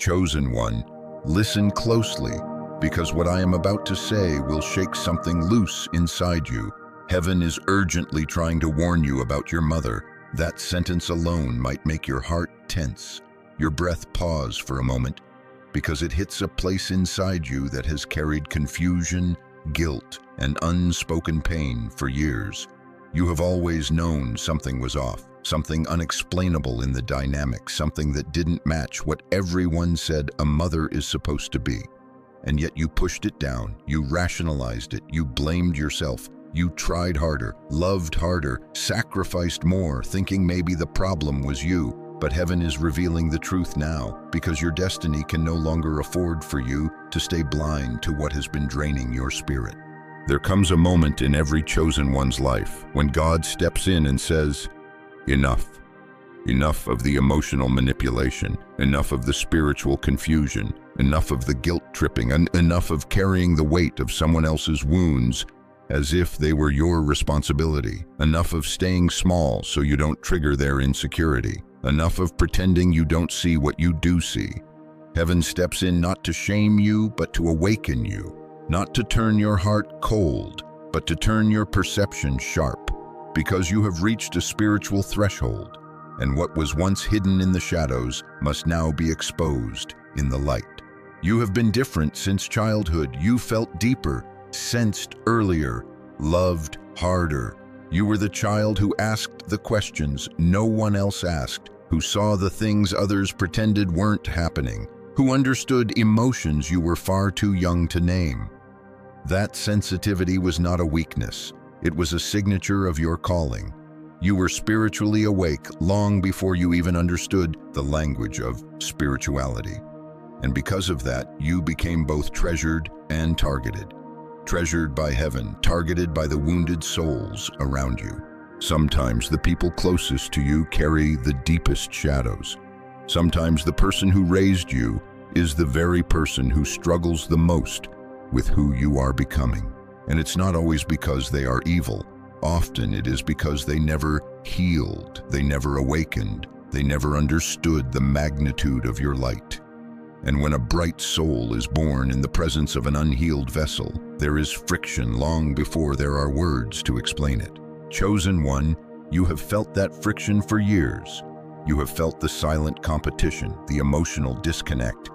Chosen one, listen closely, because what I am about to say will shake something loose inside you. Heaven is urgently trying to warn you about your mother. That sentence alone might make your heart tense, your breath pause for a moment, because it hits a place inside you that has carried confusion, guilt, and unspoken pain for years. You have always known something was off, something unexplainable in the dynamic, something that didn't match what everyone said a mother is supposed to be. And yet you pushed it down, you rationalized it, you blamed yourself, you tried harder, loved harder, sacrificed more, thinking maybe the problem was you. But heaven is revealing the truth now, because your destiny can no longer afford for you to stay blind to what has been draining your spirit. There comes a moment in every chosen one's life when God steps in and says, enough. Enough of the emotional manipulation, enough of the spiritual confusion, enough of the guilt tripping, and enough of carrying the weight of someone else's wounds as if they were your responsibility, enough of staying small so you don't trigger their insecurity, enough of pretending you don't see what you do see. Heaven steps in not to shame you, but to awaken you, not to turn your heart cold, but to turn your perception sharp, because you have reached a spiritual threshold, and what was once hidden in the shadows must now be exposed in the light. You have been different since childhood. You felt deeper, sensed earlier, loved harder. You were the child who asked the questions no one else asked, who saw the things others pretended weren't happening, who understood emotions you were far too young to name. That sensitivity was not a weakness. It was a signature of your calling. You were spiritually awake long before you even understood the language of spirituality. And because of that, you became both treasured and targeted. Treasured by heaven, targeted by the wounded souls around you. Sometimes the people closest to you carry the deepest shadows. Sometimes the person who raised you is the very person who struggles the most with who you are becoming. And it's not always because they are evil. Often it is because they never healed, they never awakened, they never understood the magnitude of your light. And when a bright soul is born in the presence of an unhealed vessel, there is friction long before there are words to explain it. Chosen one, you have felt that friction for years. You have felt the silent competition, the emotional disconnect,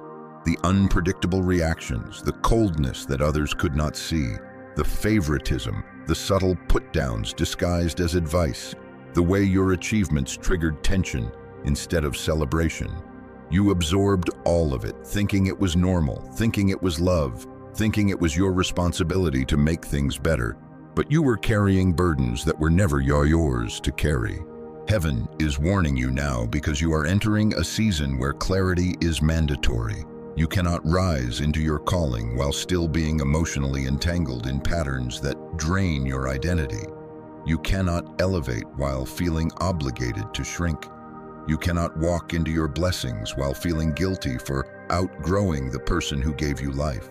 the unpredictable reactions, the coldness that others could not see, the favoritism, the subtle put-downs disguised as advice, the way your achievements triggered tension instead of celebration. You absorbed all of it, thinking it was normal, thinking it was love, thinking it was your responsibility to make things better. But you were carrying burdens that were never yours to carry. Heaven is warning you now because you are entering a season where clarity is mandatory. You cannot rise into your calling while still being emotionally entangled in patterns that drain your identity. You cannot elevate while feeling obligated to shrink. You cannot walk into your blessings while feeling guilty for outgrowing the person who gave you life.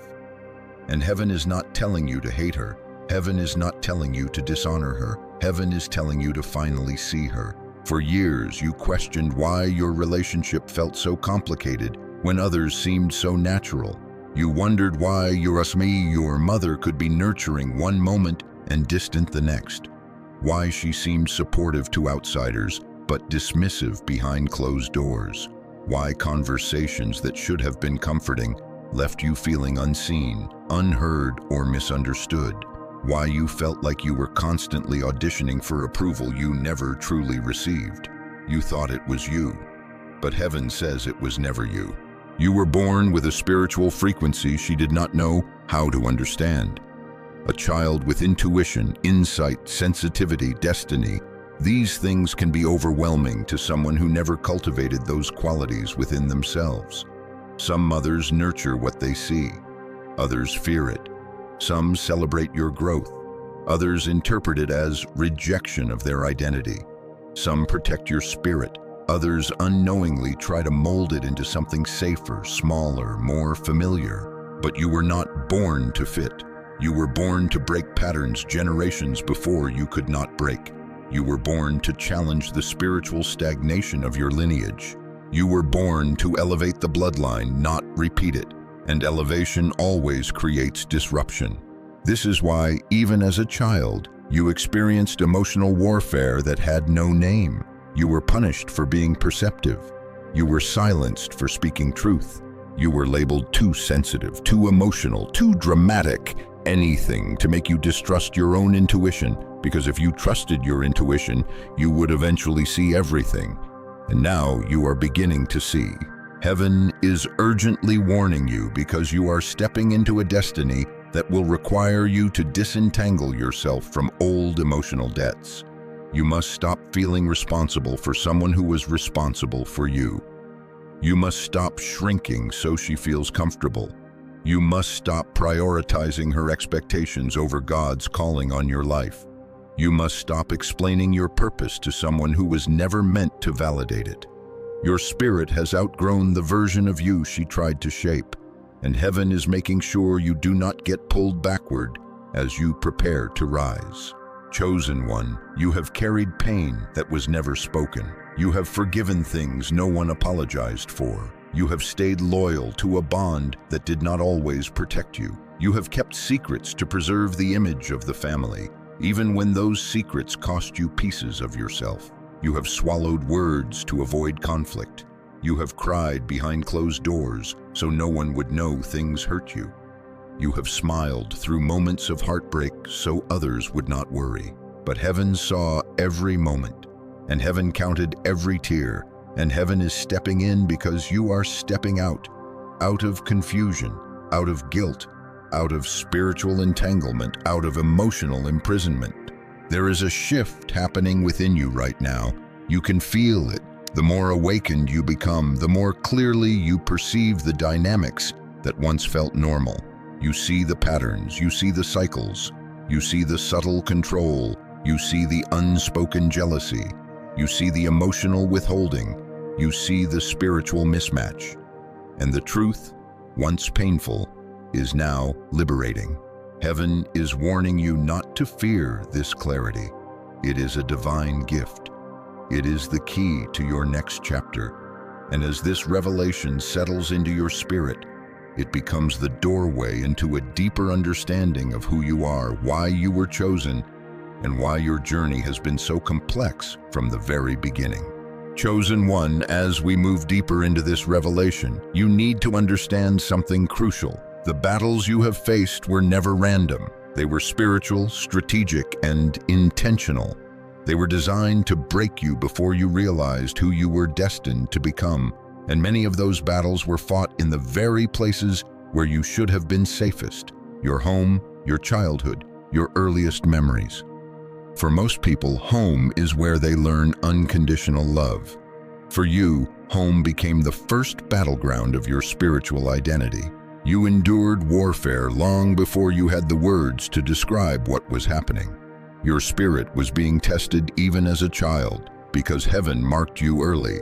And heaven is not telling you to hate her. Heaven is not telling you to dishonor her. Heaven is telling you to finally see her. For years, you questioned why your relationship felt so complicated when others seemed so natural. You wondered why your mother could be nurturing one moment and distant the next. Why she seemed supportive to outsiders, but dismissive behind closed doors. Why conversations that should have been comforting left you feeling unseen, unheard, or misunderstood. Why you felt like you were constantly auditioning for approval you never truly received. You thought it was you, but heaven says it was never you. You were born with a spiritual frequency she did not know how to understand. A child with intuition, insight, sensitivity, destiny. These things can be overwhelming to someone who never cultivated those qualities within themselves. Some mothers nurture what they see. Others fear it. Some celebrate your growth. Others interpret it as rejection of their identity. Some protect your spirit. Others unknowingly try to mold it into something safer, smaller, more familiar. But you were not born to fit. You were born to break patterns generations before you could not break. You were born to challenge the spiritual stagnation of your lineage. You were born to elevate the bloodline, not repeat it, and elevation always creates disruption. This is why, even as a child, you experienced emotional warfare that had no name. You were punished for being perceptive. You were silenced for speaking truth. You were labeled too sensitive, too emotional, too dramatic, anything to make you distrust your own intuition, because if you trusted your intuition, you would eventually see everything. And now you are beginning to see. Heaven is urgently warning you because you are stepping into a destiny that will require you to disentangle yourself from old emotional debts. You must stop feeling responsible for someone who was responsible for you. You must stop shrinking so she feels comfortable. You must stop prioritizing her expectations over God's calling on your life. You must stop explaining your purpose to someone who was never meant to validate it. Your spirit has outgrown the version of you she tried to shape, and heaven is making sure you do not get pulled backward as you prepare to rise. Chosen one, you have carried pain that was never spoken. You have forgiven things no one apologized for. You have stayed loyal to a bond that did not always protect you. You have kept secrets to preserve the image of the family, even when those secrets cost you pieces of yourself. You have swallowed words to avoid conflict. You have cried behind closed doors so no one would know things hurt you. You have smiled through moments of heartbreak so others would not worry. But heaven saw every moment, and heaven counted every tear, and heaven is stepping in because you are stepping out of confusion, out of guilt, out of spiritual entanglement, out of emotional imprisonment. There is a shift happening within you right now. You can feel it. The more awakened you become, the more clearly you perceive the dynamics that once felt normal. You see the patterns, you see the cycles, you see the subtle control, you see the unspoken jealousy, you see the emotional withholding, you see the spiritual mismatch. And the truth, once painful, is now liberating. Heaven is warning you not to fear this clarity. It is a divine gift. It is the key to your next chapter. And as this revelation settles into your spirit, it becomes the doorway into a deeper understanding of who you are, why you were chosen, and why your journey has been so complex from the very beginning. Chosen one, as we move deeper into this revelation, you need to understand something crucial. The battles you have faced were never random. They were spiritual, strategic, and intentional. They were designed to break you before you realized who you were destined to become. And many of those battles were fought in the very places where you should have been safest: your home, your childhood, your earliest memories. For most people, home is where they learn unconditional love. For you, home became the first battleground of your spiritual identity. You endured warfare long before you had the words to describe what was happening. Your spirit was being tested even as a child, because heaven marked you early,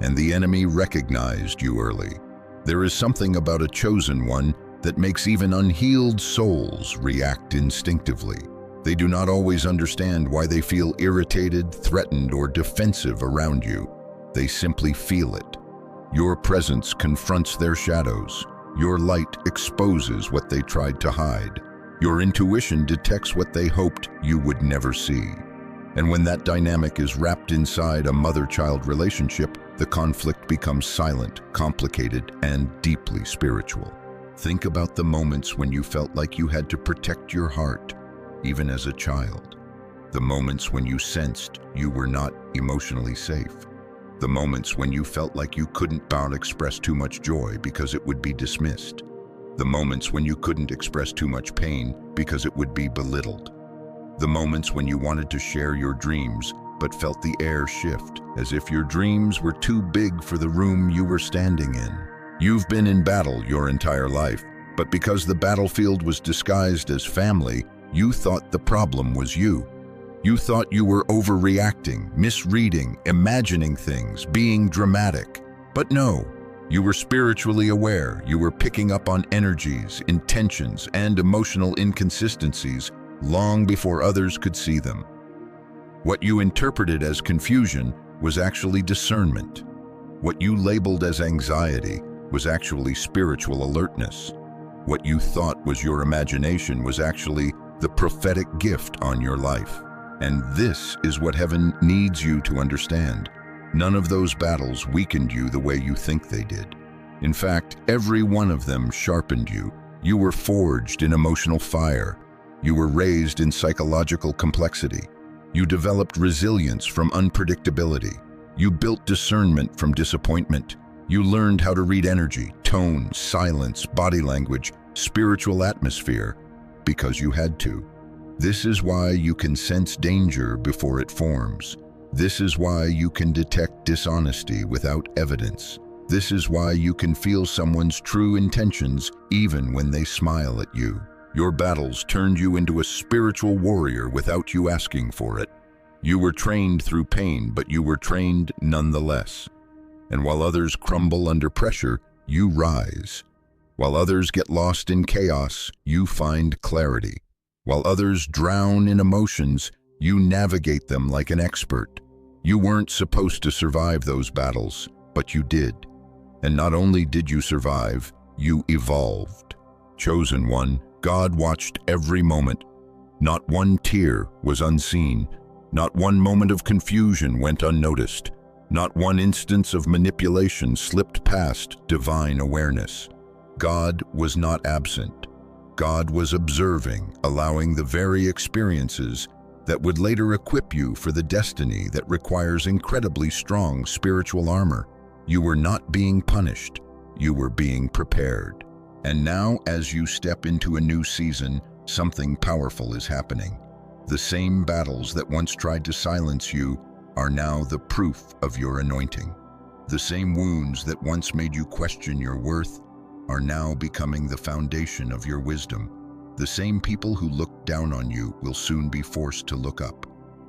and the enemy recognized you early. There is something about a chosen one that makes even unhealed souls react instinctively. They do not always understand why they feel irritated, threatened, or defensive around you. They simply feel it. Your presence confronts their shadows. Your light exposes what they tried to hide. Your intuition detects what they hoped you would never see. And when that dynamic is wrapped inside a mother-child relationship, the conflict becomes silent, complicated, and deeply spiritual. Think about the moments when you felt like you had to protect your heart, even as a child. The moments when you sensed you were not emotionally safe. The moments when you felt like you couldn't express too much joy because it would be dismissed. The moments when you couldn't express too much pain because it would be belittled. The moments when you wanted to share your dreams but felt the air shift, as if your dreams were too big for the room you were standing in. You've been in battle your entire life, but because the battlefield was disguised as family, you thought the problem was you. You thought you were overreacting, misreading, imagining things, being dramatic. But no, you were spiritually aware. You were picking up on energies, intentions, and emotional inconsistencies long before others could see them. What you interpreted as confusion was actually discernment. What you labeled as anxiety was actually spiritual alertness. What you thought was your imagination was actually the prophetic gift on your life. And this is what heaven needs you to understand. None of those battles weakened you the way you think they did. In fact, every one of them sharpened you. You were forged in emotional fire. You were raised in psychological complexity. You developed resilience from unpredictability. You built discernment from disappointment. You learned how to read energy, tone, silence, body language, spiritual atmosphere, because you had to. This is why you can sense danger before it forms. This is why you can detect dishonesty without evidence. This is why you can feel someone's true intentions even when they smile at you. Your battles turned you into a spiritual warrior without you asking for it. You were trained through pain, but you were trained nonetheless. And while others crumble under pressure, you rise. While others get lost in chaos, you find clarity. While others drown in emotions, you navigate them like an expert. You weren't supposed to survive those battles, but you did. And not only did you survive, you evolved. Chosen one, God watched every moment. Not one tear was unseen. Not one moment of confusion went unnoticed. Not one instance of manipulation slipped past divine awareness. God was not absent. God was observing, allowing the very experiences that would later equip you for the destiny that requires incredibly strong spiritual armor. You were not being punished. You were being prepared. And now, as you step into a new season, something powerful is happening. The same battles that once tried to silence you are now the proof of your anointing. The same wounds that once made you question your worth are now becoming the foundation of your wisdom. The same people who looked down on you will soon be forced to look up.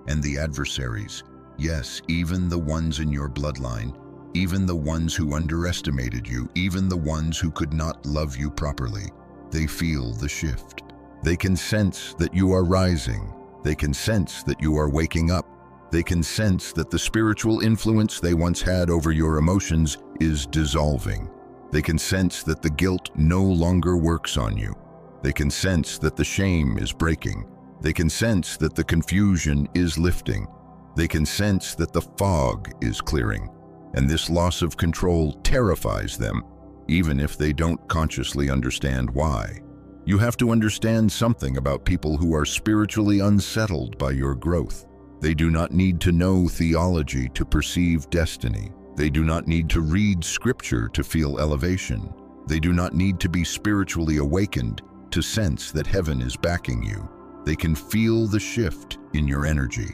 And the adversaries, yes, even the ones in your bloodline, even the ones who underestimated you, even the ones who could not love you properly, they feel the shift. They can sense that you are rising. They can sense that you are waking up. They can sense that the spiritual influence they once had over your emotions is dissolving. They can sense that the guilt no longer works on you. They can sense that the shame is breaking. They can sense that the confusion is lifting. They can sense that the fog is clearing. And this loss of control terrifies them, even if they don't consciously understand why. You have to understand something about people who are spiritually unsettled by your growth. They do not need to know theology to perceive destiny. They do not need to read scripture to feel elevation. They do not need to be spiritually awakened to sense that heaven is backing you. They can feel the shift in your energy.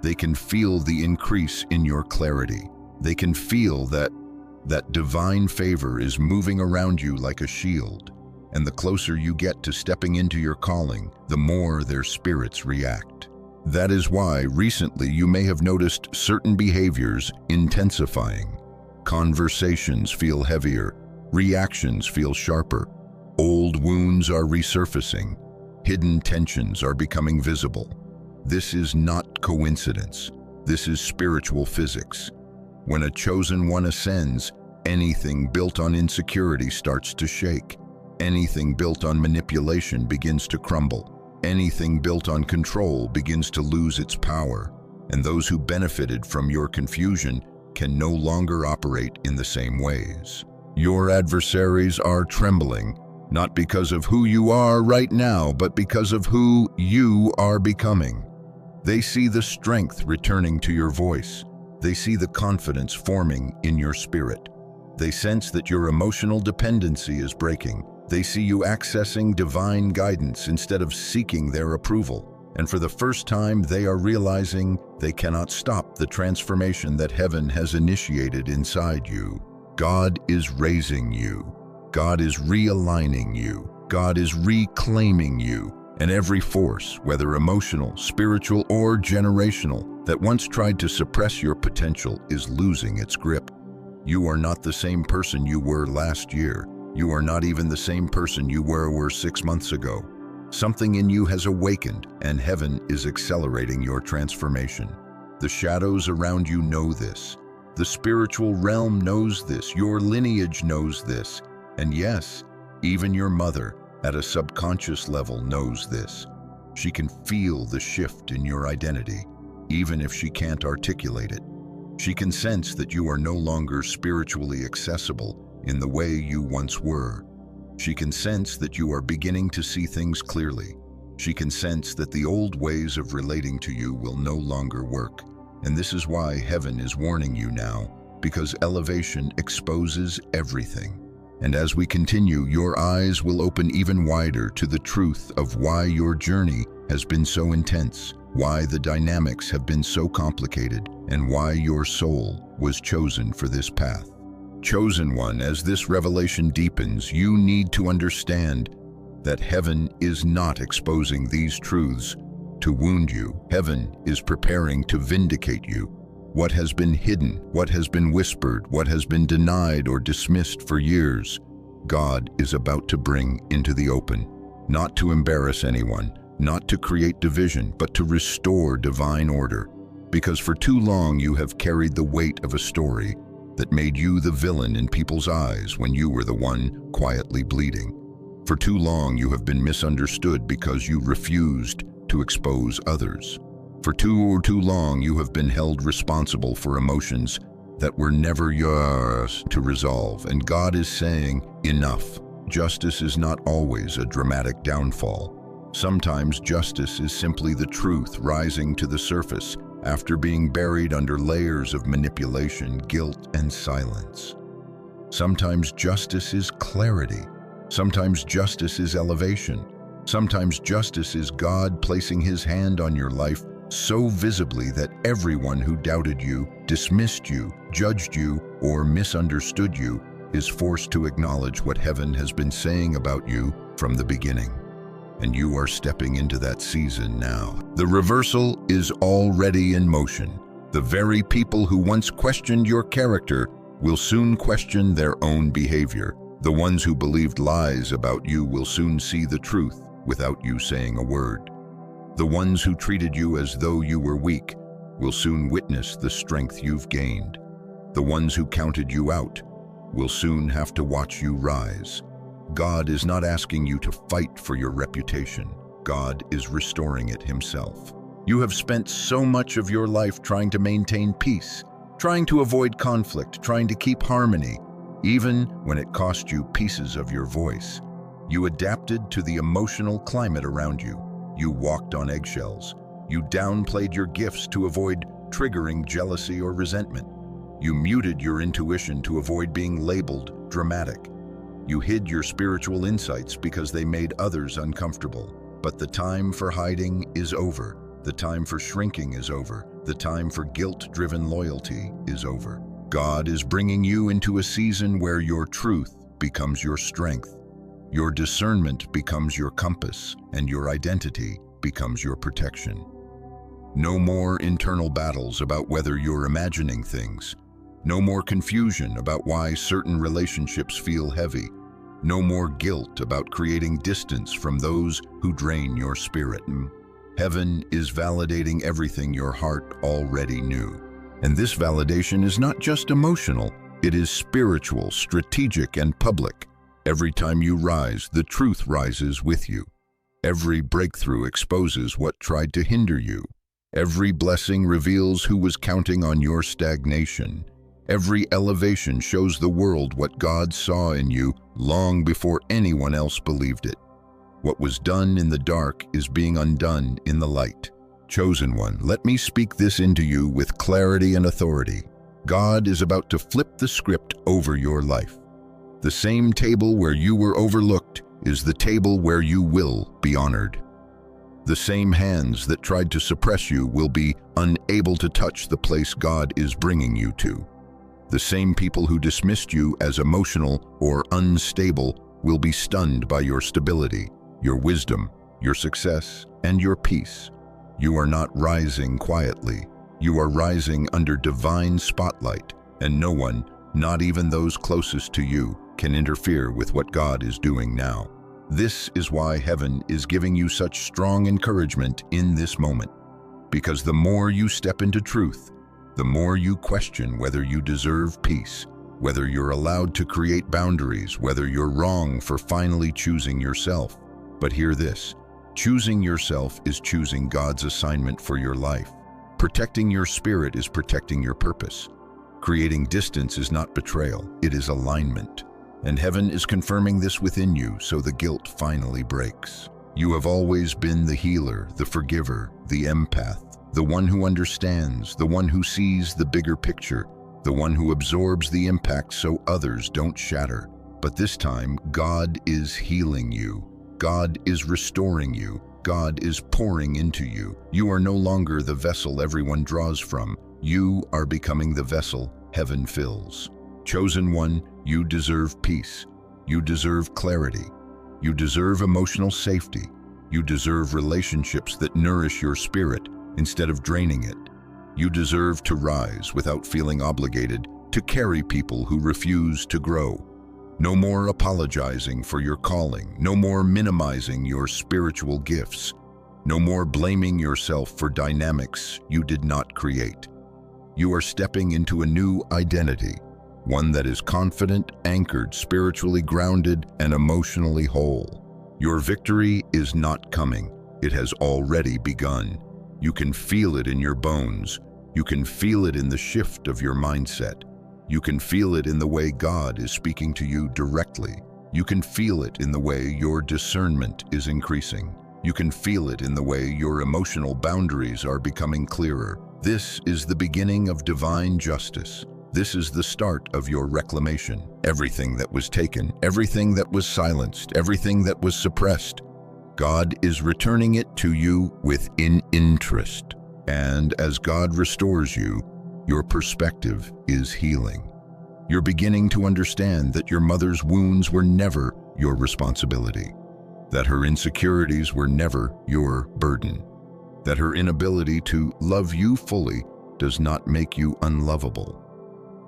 They can feel the increase in your clarity. They can feel that divine favor is moving around you like a shield. And the closer you get to stepping into your calling, the more their spirits react. That is why recently you may have noticed certain behaviors intensifying. Conversations feel heavier, reactions feel sharper, old wounds are resurfacing, hidden tensions are becoming visible. This is not coincidence. This is spiritual physics. When a chosen one ascends, anything built on insecurity starts to shake. Anything built on manipulation begins to crumble. Anything built on control begins to lose its power, and those who benefited from your confusion can no longer operate in the same ways. Your adversaries are trembling, not because of who you are right now, but because of who you are becoming. They see the strength returning to your voice. They see the confidence forming in your spirit. They sense that your emotional dependency is breaking. They see you accessing divine guidance instead of seeking their approval. And for the first time, they are realizing they cannot stop the transformation that heaven has initiated inside you. God is raising you. God is realigning you. God is reclaiming you. And every force, whether emotional, spiritual, or generational, that once tried to suppress your potential is losing its grip. You are not the same person you were last year. You are not even the same person you were 6 months ago. Something in you has awakened, and heaven is accelerating your transformation. The shadows around you know this. The spiritual realm knows this, your lineage knows this, and yes, even your mother, at a subconscious level, knows this. She can feel the shift in your identity, even if she can't articulate it. She can sense that you are no longer spiritually accessible in the way you once were. She can sense that you are beginning to see things clearly. She can sense that the old ways of relating to you will no longer work. And this is why heaven is warning you now, because elevation exposes everything. And as we continue, your eyes will open even wider to the truth of why your journey has been so intense, why the dynamics have been so complicated, and why your soul was chosen for this path. Chosen one, as this revelation deepens, you need to understand that heaven is not exposing these truths to wound you. Heaven is preparing to vindicate you. What has been hidden, what has been whispered, what has been denied or dismissed for years, God is about to bring into the open, not to embarrass anyone, not to create division, but to restore divine order. Because for too long you have carried the weight of a story that made you the villain in people's eyes when you were the one quietly bleeding. For too long you have been misunderstood because you refused to expose others. For too long you have been held responsible for emotions that were never yours to resolve. And God is saying, enough. Justice is not always a dramatic downfall. Sometimes justice is simply the truth rising to the surface after being buried under layers of manipulation, guilt, and silence. Sometimes justice is clarity. Sometimes justice is elevation. Sometimes justice is God placing His hand on your life so visibly that everyone who doubted you, dismissed you, judged you, or misunderstood you is forced to acknowledge what heaven has been saying about you from the beginning. And you are stepping into that season now. The reversal is already in motion. The very people who once questioned your character will soon question their own behavior. The ones who believed lies about you will soon see the truth without you saying a word. The ones who treated you as though you were weak will soon witness the strength you've gained. The ones who counted you out will soon have to watch you rise. God is not asking you to fight for your reputation. God is restoring it Himself. You have spent so much of your life trying to maintain peace, trying to avoid conflict, trying to keep harmony, even when it cost you pieces of your voice. You adapted to the emotional climate around you. You walked on eggshells. You downplayed your gifts to avoid triggering jealousy or resentment. You muted your intuition to avoid being labeled dramatic. You hid your spiritual insights because they made others uncomfortable. But the time for hiding is over. The time for shrinking is over. The time for guilt-driven loyalty is over. God is bringing you into a season where your truth becomes your strength. Your discernment becomes your compass, and your identity becomes your protection. No more internal battles about whether you're imagining things. No more confusion about why certain relationships feel heavy. No more guilt about creating distance from those who drain your spirit. Heaven is validating everything your heart already knew. And this validation is not just emotional, it is spiritual, strategic, and public. Every time you rise, the truth rises with you. Every breakthrough exposes what tried to hinder you. Every blessing reveals who was counting on your stagnation. Every elevation shows the world what God saw in you long before anyone else believed it. What was done in the dark is being undone in the light. Chosen one, let me speak this into you with clarity and authority. God is about to flip the script over your life. The same table where you were overlooked is the table where you will be honored. The same hands that tried to suppress you will be unable to touch the place God is bringing you to. The same people who dismissed you as emotional or unstable will be stunned by your stability, your wisdom, your success, and your peace. You are not rising quietly. You are rising under divine spotlight, and no one, not even those closest to you, can interfere with what God is doing now. This is why heaven is giving you such strong encouragement in this moment. Because the more you step into truth, the more you question whether you deserve peace, whether you're allowed to create boundaries, whether you're wrong for finally choosing yourself. But hear this, choosing yourself is choosing God's assignment for your life. Protecting your spirit is protecting your purpose. Creating distance is not betrayal, it is alignment. And heaven is confirming this within you, so the guilt finally breaks. You have always been the healer, the forgiver, the empath, the one who understands, the one who sees the bigger picture, the one who absorbs the impact so others don't shatter. But this time, God is healing you. God is restoring you. God is pouring into you. You are no longer the vessel everyone draws from. You are becoming the vessel heaven fills. Chosen one, you deserve peace. You deserve clarity. You deserve emotional safety. You deserve relationships that nourish your spirit instead of draining it. You deserve to rise without feeling obligated to carry people who refuse to grow. No more apologizing for your calling. No more minimizing your spiritual gifts. No more blaming yourself for dynamics you did not create. You are stepping into a new identity, one that is confident, anchored, spiritually grounded, and emotionally whole. Your victory is not coming. It has already begun. You can feel it in your bones. You can feel it in the shift of your mindset. You can feel it in the way God is speaking to you directly. You can feel it in the way your discernment is increasing. You can feel it in the way your emotional boundaries are becoming clearer. This is the beginning of divine justice. This is the start of your reclamation. Everything that was taken, everything that was silenced, everything that was suppressed, God is returning it to you with interest. And as God restores you, your perspective is healing. You're beginning to understand that your mother's wounds were never your responsibility, that her insecurities were never your burden, that her inability to love you fully does not make you unlovable.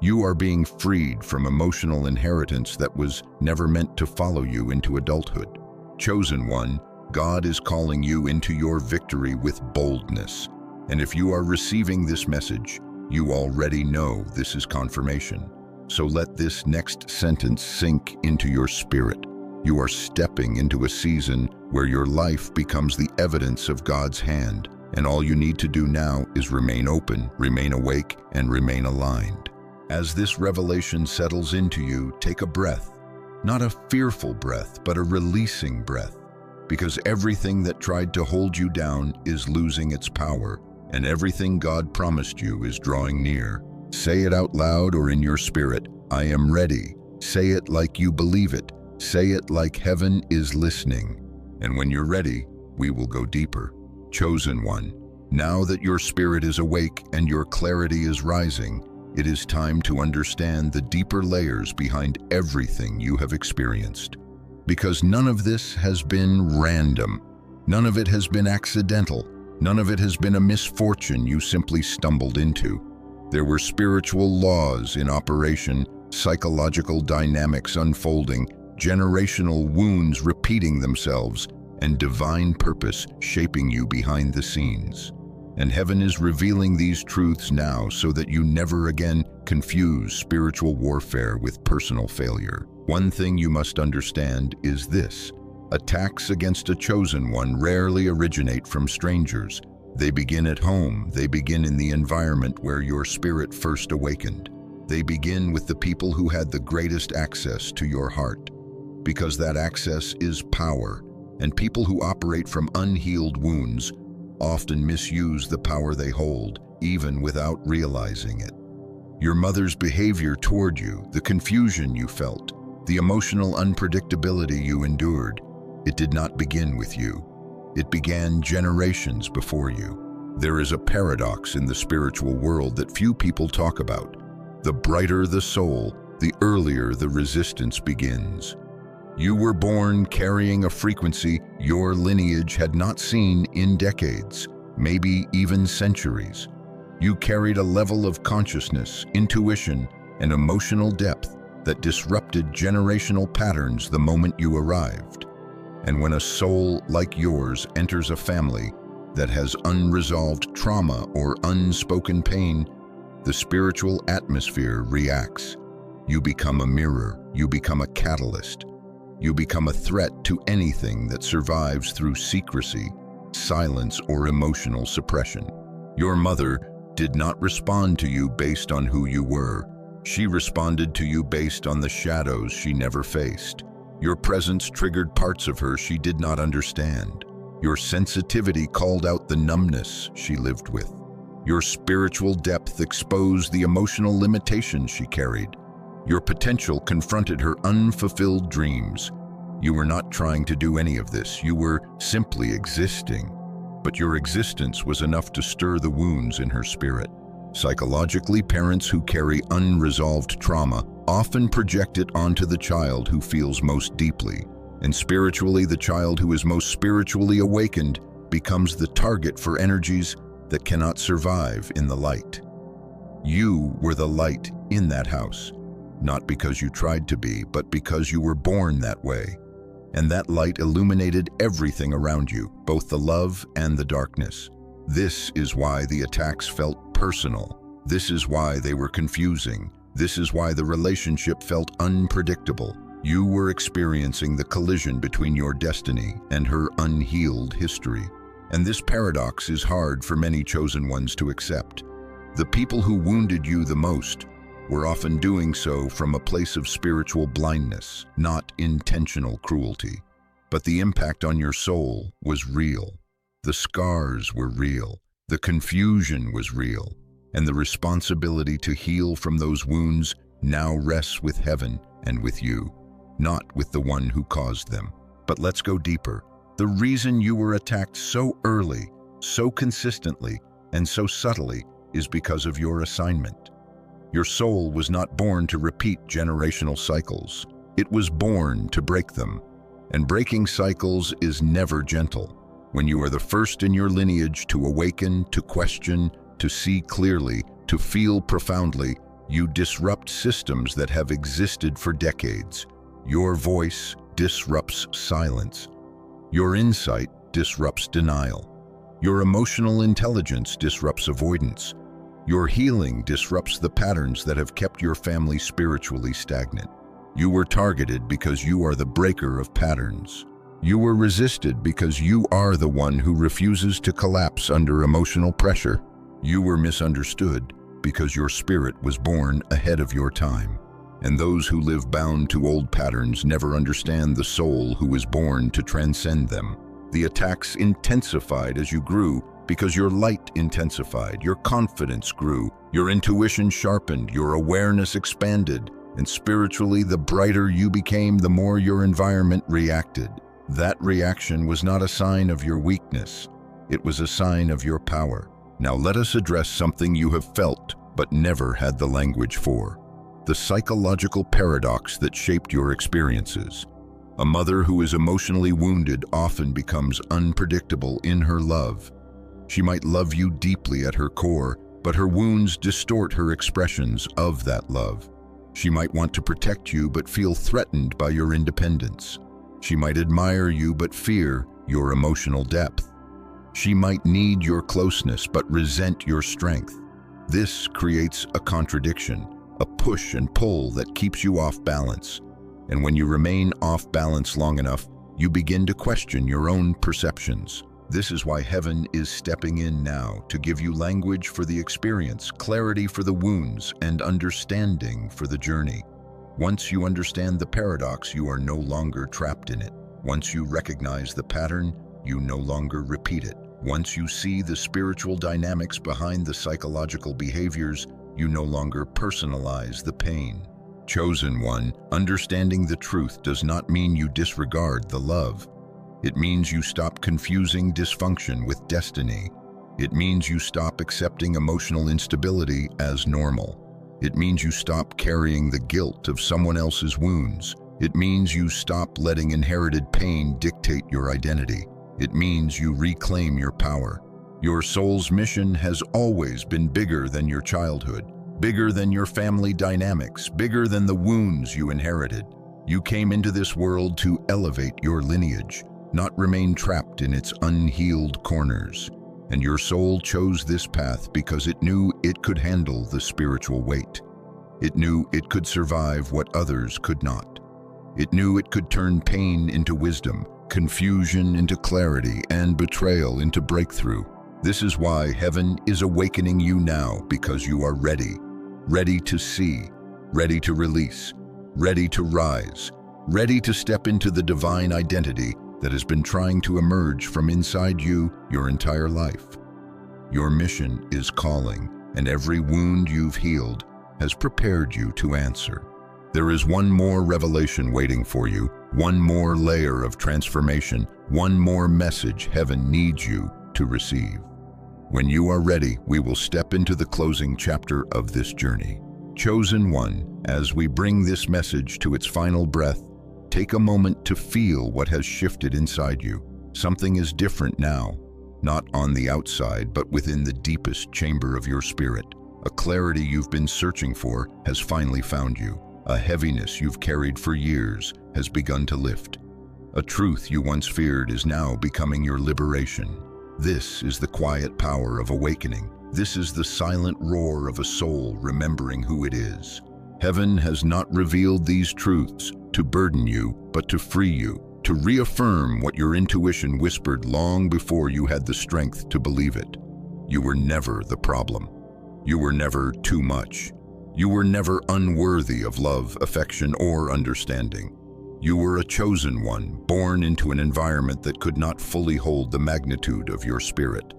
You are being freed from emotional inheritance that was never meant to follow you into adulthood. Chosen one, God is calling you into your victory with boldness. And if you are receiving this message, you already know this is confirmation. So let this next sentence sink into your spirit. You are stepping into a season where your life becomes the evidence of God's hand, and all you need to do now is remain open, remain awake, and remain aligned. As this revelation settles into you, take a breath. Not a fearful breath, but a releasing breath. Because everything that tried to hold you down is losing its power, and everything God promised you is drawing near. Say it out loud or in your spirit, I am ready. Say it like you believe it. Say it like heaven is listening. And when you're ready, we will go deeper. Chosen one, now that your spirit is awake and your clarity is rising, it is time to understand the deeper layers behind everything you have experienced. Because none of this has been random. None of it has been accidental. None of it has been a misfortune you simply stumbled into. There were spiritual laws in operation, psychological dynamics unfolding, generational wounds repeating themselves, and divine purpose shaping you behind the scenes. And heaven is revealing these truths now so that you never again confuse spiritual warfare with personal failure. One thing you must understand is this: attacks against a chosen one rarely originate from strangers. They begin at home. They begin in the environment where your spirit first awakened. They begin with the people who had the greatest access to your heart, because that access is power, and people who operate from unhealed wounds often misuse the power they hold, even without realizing it. Your mother's behavior toward you, the confusion you felt, the emotional unpredictability you endured, it did not begin with you. It began generations before you. There is a paradox in the spiritual world that few people talk about. The brighter the soul, the earlier the resistance begins. You were born carrying a frequency your lineage had not seen in decades, maybe even centuries. You carried a level of consciousness, intuition, and emotional depth that disrupted generational patterns the moment you arrived. And when a soul like yours enters a family that has unresolved trauma or unspoken pain, the spiritual atmosphere reacts. You become a mirror, you become a catalyst. You become a threat to anything that survives through secrecy, silence, or emotional suppression. Your mother did not respond to you based on who you were. She responded to you based on the shadows she never faced. Your presence triggered parts of her she did not understand. Your sensitivity called out the numbness she lived with. Your spiritual depth exposed the emotional limitations she carried. Your potential confronted her unfulfilled dreams. You were not trying to do any of this. You were simply existing. But your existence was enough to stir the wounds in her spirit. Psychologically, parents who carry unresolved trauma often project it onto the child who feels most deeply. And spiritually, the child who is most spiritually awakened becomes the target for energies that cannot survive in the light. You were the light in that house, not because you tried to be, but because you were born that way. And that light illuminated everything around you, both the love and the darkness. This is why the attacks felt personal. This is why they were confusing. This is why the relationship felt unpredictable. You were experiencing the collision between your destiny and her unhealed history. And this paradox is hard for many chosen ones to accept. The people who wounded you the most were often doing so from a place of spiritual blindness, not intentional cruelty. But the impact on your soul was real. The scars were real. The confusion was real. And the responsibility to heal from those wounds now rests with heaven and with you, not with the one who caused them. But let's go deeper. The reason you were attacked so early, so consistently, and so subtly is because of your assignment. Your soul was not born to repeat generational cycles. It was born to break them. And breaking cycles is never gentle. When you are the first in your lineage to awaken, to question, to see clearly, to feel profoundly, you disrupt systems that have existed for decades. Your voice disrupts silence. Your insight disrupts denial. Your emotional intelligence disrupts avoidance. Your healing disrupts the patterns that have kept your family spiritually stagnant. You were targeted because you are the breaker of patterns. You were resisted because you are the one who refuses to collapse under emotional pressure. You were misunderstood because your spirit was born ahead of your time. And those who live bound to old patterns never understand the soul who was born to transcend them. The attacks intensified as you grew because your light intensified, your confidence grew, your intuition sharpened, your awareness expanded, and spiritually, the brighter you became, the more your environment reacted. That reaction was not a sign of your weakness. It was a sign of your power. Now let us address something you have felt but never had the language for. The psychological paradox that shaped your experiences. A mother who is emotionally wounded often becomes unpredictable in her love. She might love you deeply at her core, but her wounds distort her expressions of that love. She might want to protect you but feel threatened by your independence. She might admire you but fear your emotional depth. She might need your closeness but resent your strength. This creates a contradiction, a push and pull that keeps you off balance. And when you remain off balance long enough, you begin to question your own perceptions. This is why heaven is stepping in now to give you language for the experience, clarity for the wounds, and understanding for the journey. Once you understand the paradox, you are no longer trapped in it. Once you recognize the pattern, you no longer repeat it. Once you see the spiritual dynamics behind the psychological behaviors, you no longer personalize the pain. Chosen one, understanding the truth does not mean you disregard the love. It means you stop confusing dysfunction with destiny. It means you stop accepting emotional instability as normal. It means you stop carrying the guilt of someone else's wounds. It means you stop letting inherited pain dictate your identity. It means you reclaim your power. Your soul's mission has always been bigger than your childhood, bigger than your family dynamics, bigger than the wounds you inherited. You came into this world to elevate your lineage, not remain trapped in its unhealed corners. And your soul chose this path because it knew it could handle the spiritual weight. It knew it could survive what others could not. It knew it could turn pain into wisdom, confusion into clarity, and betrayal into breakthrough. This is why heaven is awakening you now, because you are ready. Ready to see, ready to release, ready to rise, ready to step into the divine identity that has been trying to emerge from inside you your entire life. Your mission is calling, and every wound you've healed has prepared you to answer. There is one more revelation waiting for you, one more layer of transformation, one more message heaven needs you to receive. When you are ready, we will step into the closing chapter of this journey. Chosen one, as we bring this message to its final breath, take a moment to feel what has shifted inside you. Something is different now, not on the outside, but within the deepest chamber of your spirit. A clarity you've been searching for has finally found you. A heaviness you've carried for years has begun to lift. A truth you once feared is now becoming your liberation. This is the quiet power of awakening. This is the silent roar of a soul remembering who it is. Heaven has not revealed these truths to burden you, but to free you, to reaffirm what your intuition whispered long before you had the strength to believe it. You were never the problem. You were never too much. You were never unworthy of love, affection, or understanding. You were a chosen one, born into an environment that could not fully hold the magnitude of your spirit.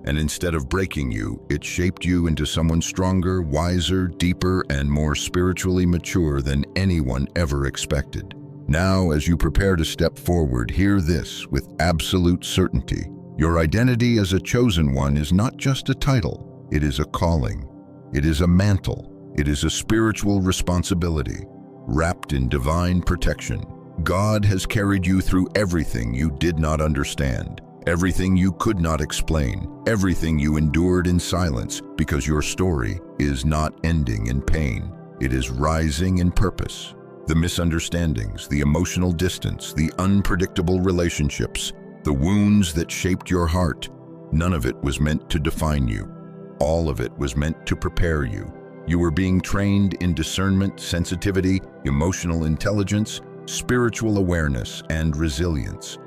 And instead of breaking you, it shaped you into someone stronger, wiser, deeper, and more spiritually mature than anyone ever expected. Now, as you prepare to step forward, hear this with absolute certainty. Your identity as a chosen one is not just a title, it is a calling. It is a mantle. It is a spiritual responsibility, wrapped in divine protection. God has carried you through everything you did not understand, everything you could not explain, everything you endured in silence, because your story is not ending in pain. It is rising in purpose. The misunderstandings, the emotional distance, the unpredictable relationships, the wounds that shaped your heart, none of it was meant to define you. All of it was meant to prepare you. You were being trained in discernment, sensitivity, emotional intelligence, spiritual awareness, and resilience.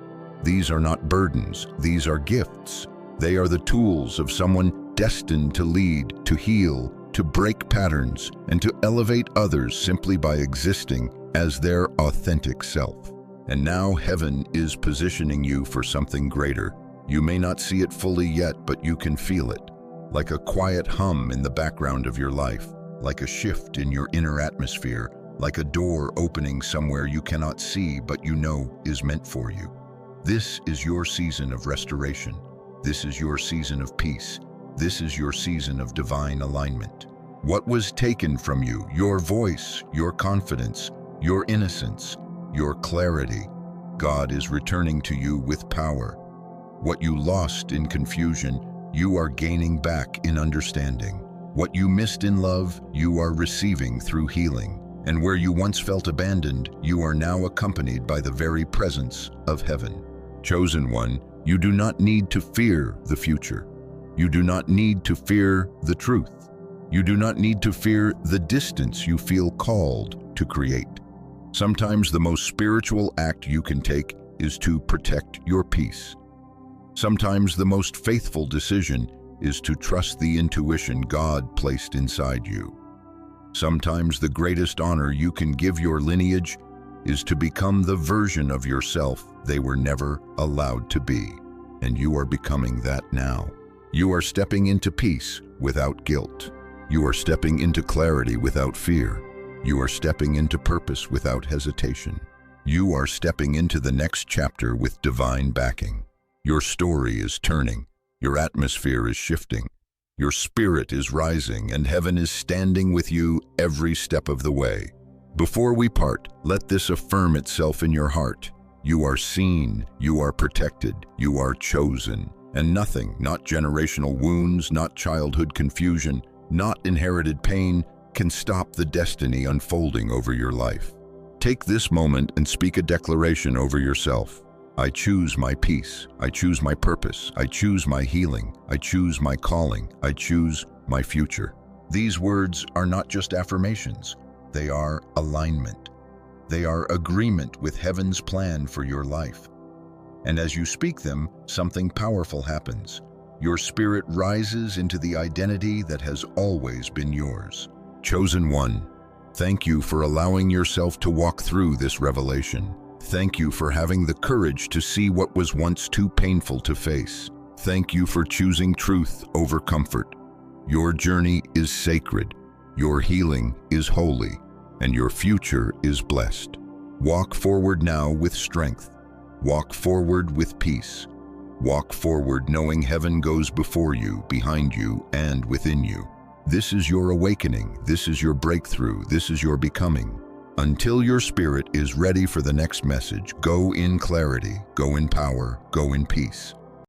These are not burdens, these are gifts. They are the tools of someone destined to lead, to heal, to break patterns, and to elevate others simply by existing as their authentic self. And now heaven is positioning you for something greater. You may not see it fully yet, but you can feel it. Like a quiet hum in the background of your life, like a shift in your inner atmosphere, like a door opening somewhere you cannot see but you know is meant for you. This is your season of restoration. This is your season of peace. This is your season of divine alignment. What was taken from you, your voice, your confidence, your innocence, your clarity, God is returning to you with power. What you lost in confusion, you are gaining back in understanding. What you missed in love, you are receiving through healing. And where you once felt abandoned, you are now accompanied by the very presence of heaven. Chosen one, you do not need to fear the future. You do not need to fear the truth. You do not need to fear the distance you feel called to create. Sometimes the most spiritual act you can take is to protect your peace. Sometimes the most faithful decision is to trust the intuition God placed inside you. Sometimes the greatest honor you can give your lineage is to become the version of yourself they were never allowed to be. And you are becoming that now. You are stepping into peace without guilt. You are stepping into clarity without fear. You are stepping into purpose without hesitation. You are stepping into the next chapter with divine backing. Your story is turning. Your atmosphere is shifting. Your spirit is rising, and heaven is standing with you every step of the way. Before we part, let this affirm itself in your heart. You are seen, you are protected, you are chosen, and nothing, not generational wounds, not childhood confusion, not inherited pain, can stop the destiny unfolding over your life. Take this moment and speak a declaration over yourself. I choose my peace. I choose my purpose. I choose my healing. I choose my calling. I choose my future. These words are not just affirmations. They are alignment. They are agreement with heaven's plan for your life. And as you speak them, something powerful happens. Your spirit rises into the identity that has always been yours. Chosen one, thank you for allowing yourself to walk through this revelation. Thank you for having the courage to see what was once too painful to face. Thank you for choosing truth over comfort. Your journey is sacred, your healing is holy, and your future is blessed. Walk forward now with strength. Walk forward with peace. Walk forward knowing heaven goes before you, behind you, and within you. This is your awakening. This is your breakthrough. This is your becoming. Until your spirit is ready for the next message, go in clarity, go in power, go in peace.